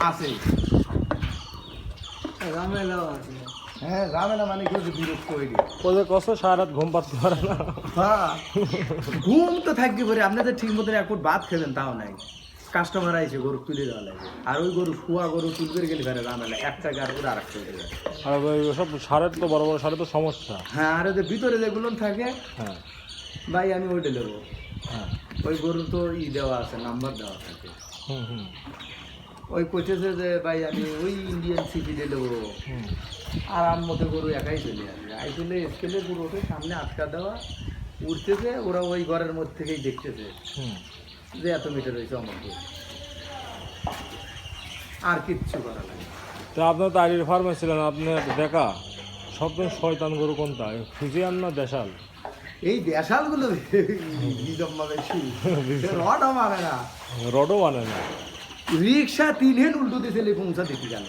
আছে। ঝামেলাও আছে। হ্যাঁ ঝামেলা মানে কেউ বিরক্ত হয়ে গেছে। ওদের কষ্ট সারা রাত ঘুম পাচ্ছে পারে না। হ্যাঁ ঘুম তো থাকবে পরে আপনাদের ঠিক মতো এক ফুট ভাত খেবেন তাও নাই। কাস্টমার আইছে গরু তুলে দেওয়া লাগবে, আর ওই গরু শুয়া গরু তুলবে গেলে ফেরে ঝামেলা, একটা গার করে আর একটা যায়। আর সব সারের তো বড় বড় সারের তো সমস্যা। হ্যাঁ আর ওদের ভিতরে যেগুলো থাকে হ্যাঁ ভাই আমি ওইটা দেবো। হ্যাঁ ওই গরু তো দেওয়া আছে, নাম্বার দেওয়া থাকে। হুম হুম ওই কোচেছে যে ভাই আমি ওই ইন্ডিয়ান সিটি দিয়ে দেবো, হুম আরাম মতো গরু একাই চলে আসবে। আইসলে স্কেলে পুরোটা সামনে আটকা দেওয়া, উঠতেছে ওরা ওই ঘরের মধ্যে থেকেই দেখতেছে হুম। যে এত মিটার হয়েছে আমার গরু, আর কিচ্ছু করা লাগে। তো আপনার তো আইডির ফার্মে ছিলেন, আপনি দেখা সবচেয়ে শয়তান গরু কোনটা, ফিজিয়ান না দেশাল? এই দেশালগুলো বেশি রডও মানে না, রডও মানে না। রিক্সা 3 হেন উল্টো দিয়েছিল পৌঁছা দেখি গেল,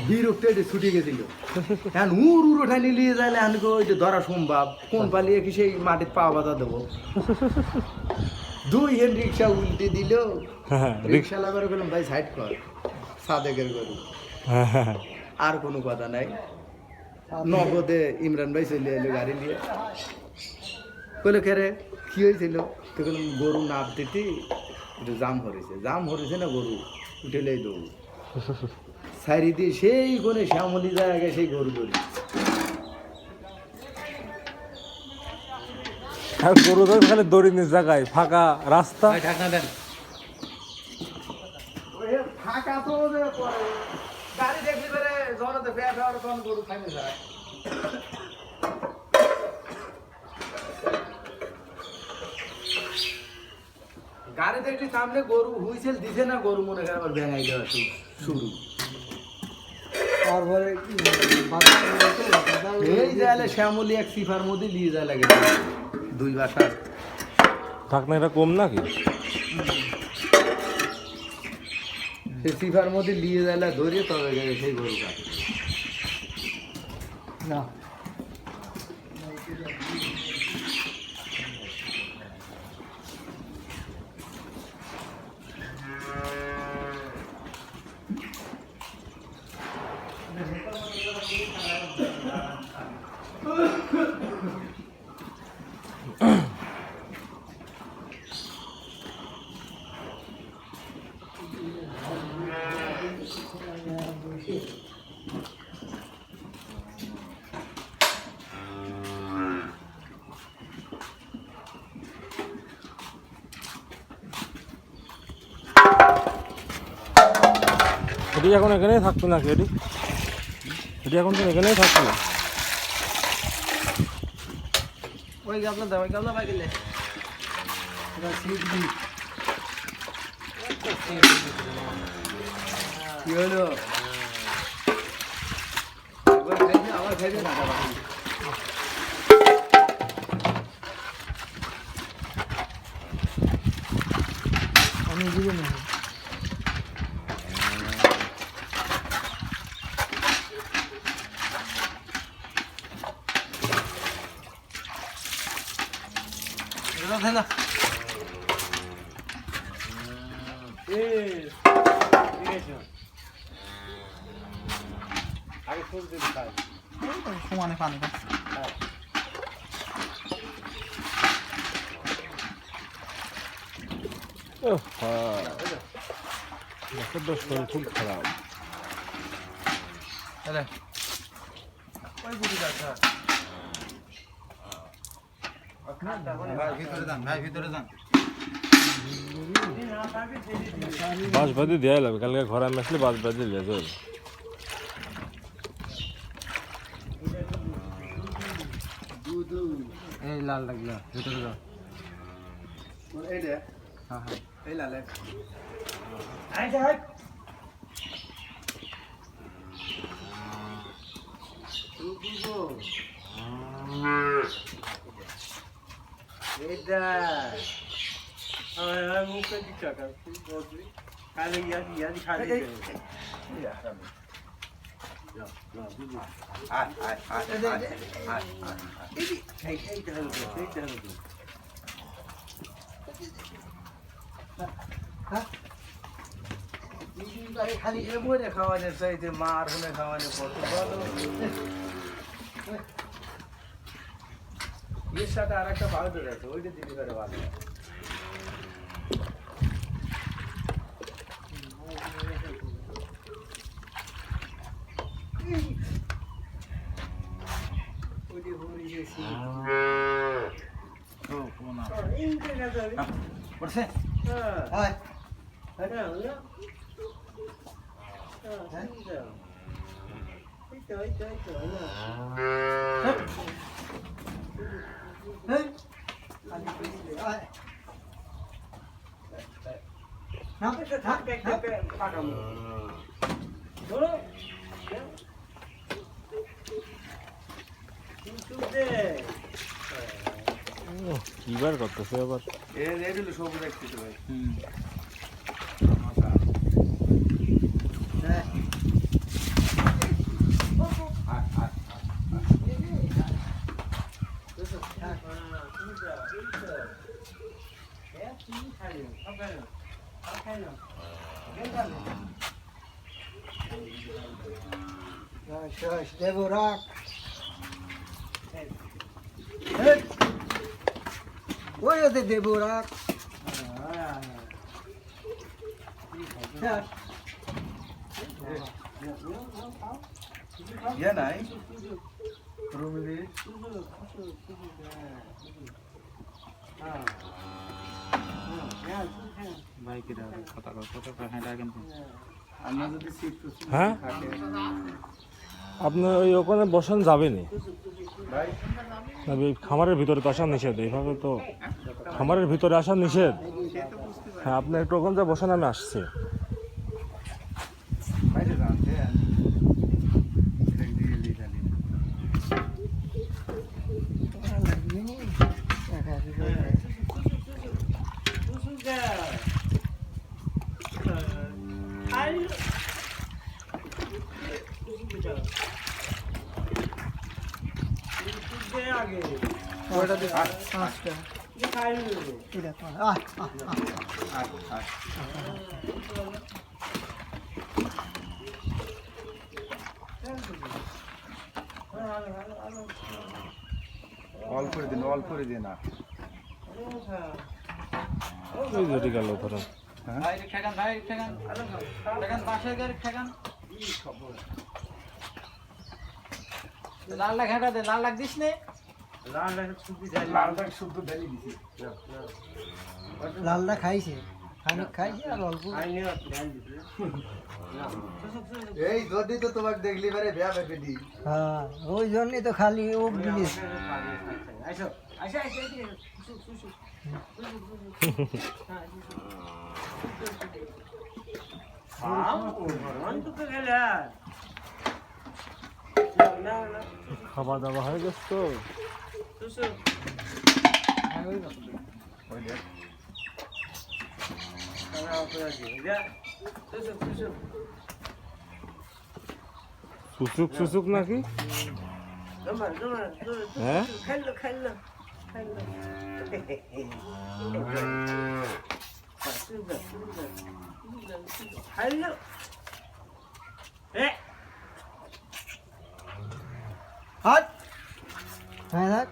বিরক্ত এটি ছুটে গেছিল। হ্যাঁ উড় ওঠাই নিয়ে যাইলে আমি ওই যে ধরা সম্ভব, কোন পালিয়ে কি সেই মাটির পা বাধা দেবো। 2 হেন রিক্সা উল্টে দিল, রিক্সা লাগার বললাম ভাই সাইড কর, সাদেকের গরু। আর কোনো কথা নাই। নগদে ইমরান ভাই চলে এলো গাড়ি নিয়ে, বলে কেরে কি হয়েছিল? তো বললাম গরু নাপ দিতি একটু জাম হরেছে না গরু উঠেলেই দৌড় সারি দিয়ে সেই কোনে শ্যামলি যায় আগে সেই গরু ধরি। গরু ধরে খালি দড়ির জায়গায় ফাঁকা রাস্তা। ঢাকনা দেন। ফাঁকা তো গাড়ি দেখলি পরে জড়াতে পেয়ে যাওয়ার তখন গরু থামে যায়। গাড়ি দেখলি সামনে গরু হুইসেল দিছে না, গরু মনে করে আবার ভেঙাই দেওয়া শুরু। তারপরে এই যাইলে শ্যামলি এক সিফার মধ্যে নিয়ে যায় লাগে 2 বাসা। থাক না, এটা কম নাকি? সে সিফার মধ্যে নিয়ে যাইলে ধরিয়ে তবে সেই গরু কাটে না এটি এখন এখানেই থাকতো নাকি? এটি এখন তো এখানেই থাকতো। ওই গাবলা দাও, ওই গাবলা বাই গেলে কি হলো? আবার খাইবে না আমি দিব না। না সমানে পানি খাচ্ছে। শরীর খুব খারাপ। ওই বুড়ি যাচ্ছে। ভাই ভিতরে যান, ভাই ভিতরে যান। বাঁশ বাঁধি দেওয়া লাগবে, কালকে ঘরে আমি আসলে বাঁশ বাঁধি দিয়ে যাবে। এই লাল লাগলো ভিতরে যাও। এই রে, হ্যাঁ হ্যাঁ এই লালে। এটা মুখে কি টাকা কালে ইয়াদি খালি খালি এ বইরে খাওয়ানোর চাইতে মার হলে খাওয়ানো কত ভালো এর সাথে আর একটা পাউডার আছে ওইটা দিবি করে ভালো পড়ছে হয় কি বার করতেছে আবার এগুলো সবুজ দেখতে ভাই দেবো রাখ ওই ওতে দেবো রাখ ইয়ে নাই রুমিদি আমরা যদি শিখতে হ্যাঁ আপনি ওই ওখানে বসান যাবেনি ভাই ওই খামারের ভিতরে তো আসা নিষেধ এইভাবে তো খামারের ভিতরে আসা নিষেধ হ্যাঁ আপনি একটু ওখানে যা বসান আমি আসছি বাইরে জানতে অল করে দিন না ওই যেটি গেল ধরেন লাল লাখ হেঁটা দে লাল লাখ দিস নে লালটা শুদ্ধ ঢেলে দিছি লালটা খাইছে খানিক খাইছে আর অল্প এই যদি তো তোমাকে দেখলি বারে বিয়া বেটি হ্যাঁ ওই জন্যই তো খালি ও জিনিস খাওয়া দাওয়া হয়ে গেছে তো সুসুক সুসুক নাকি হ্যাঁ হাট হ্যাঁ দেখ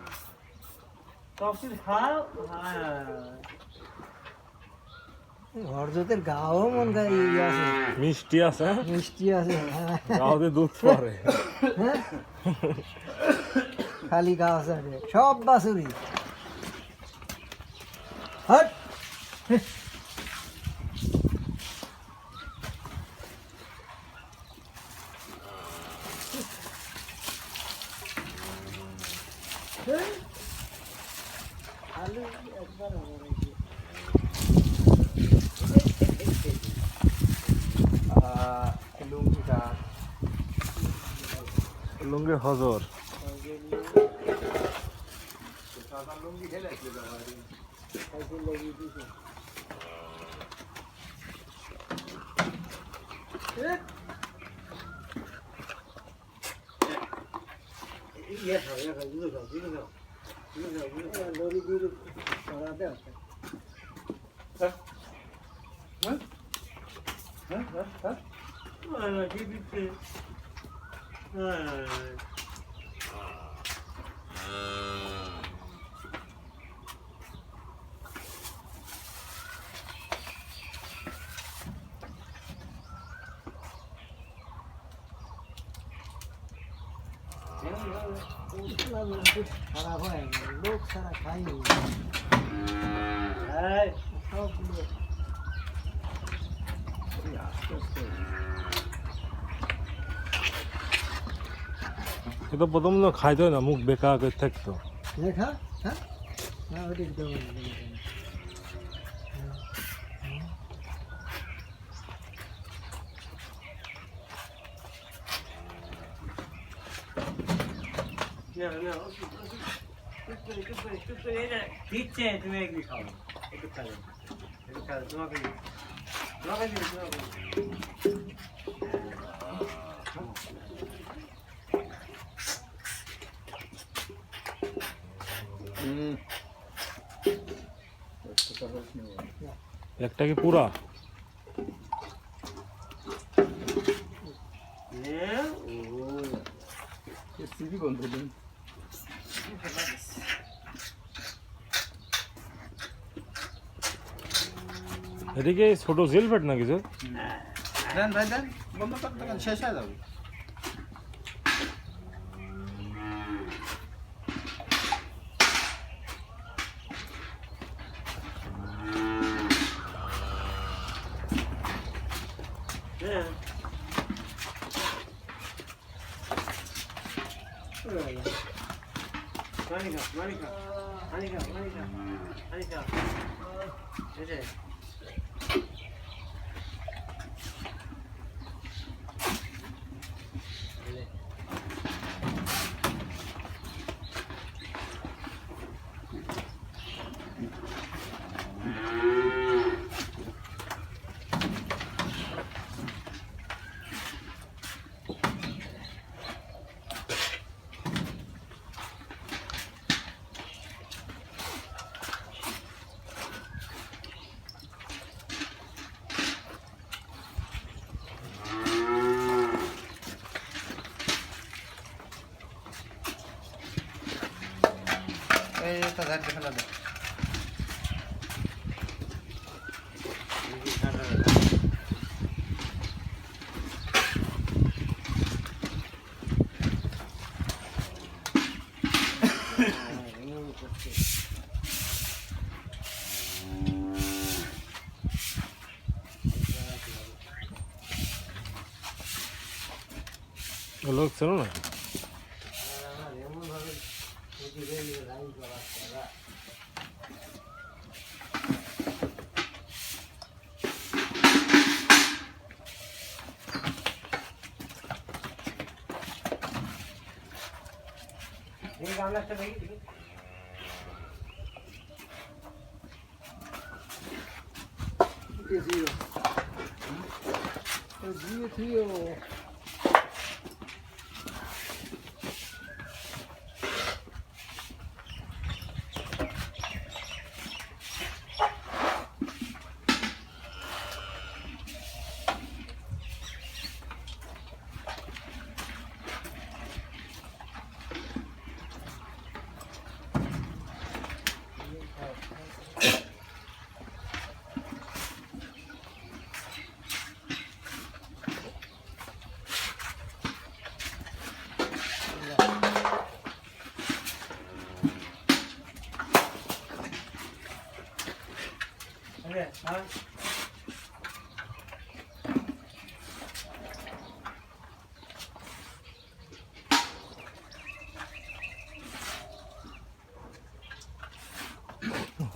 হরজতের গাও মন গাই আছে মিষ্টি আছে হ্যাঁ? মিষ্টি আছে হ্যাঁ। গাওতে দুধ পরে হ্যাঁ? খালি গাও আছে সব বাসুরি হাট লুঙ্গি হজর খারাপ হয় লোক ছাড়া খাইনি সবগুলো এ তো প্রথম তো খাইতে হয় না, মুখ বেকা করে থাকতো। দেখা হ্যাঁ না ওটা দিতে হবে দিচ্ছে তুমি একদিন খাও একটু খাবে একটু খাবে তোমাকে একটা কি পুরা? সিবি বন্ধ দিন। এদিকে ছোট জেল পেট না কিছু? দেন ভাই দেন, বন্ধ করতে দেন, শেষ হয়ে যাবে। এটা ঝাড়তে ফেলা দে। লোক ছিল না?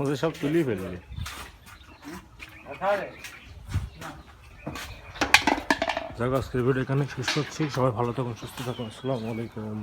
ওদের সব তুলেই ফেলবে। যাক, আজকের ভিডিও এখানে শেষ করছি। সবাই ভালো থাকুন, সুস্থ থাকুন। আসসালামু আলাইকুম।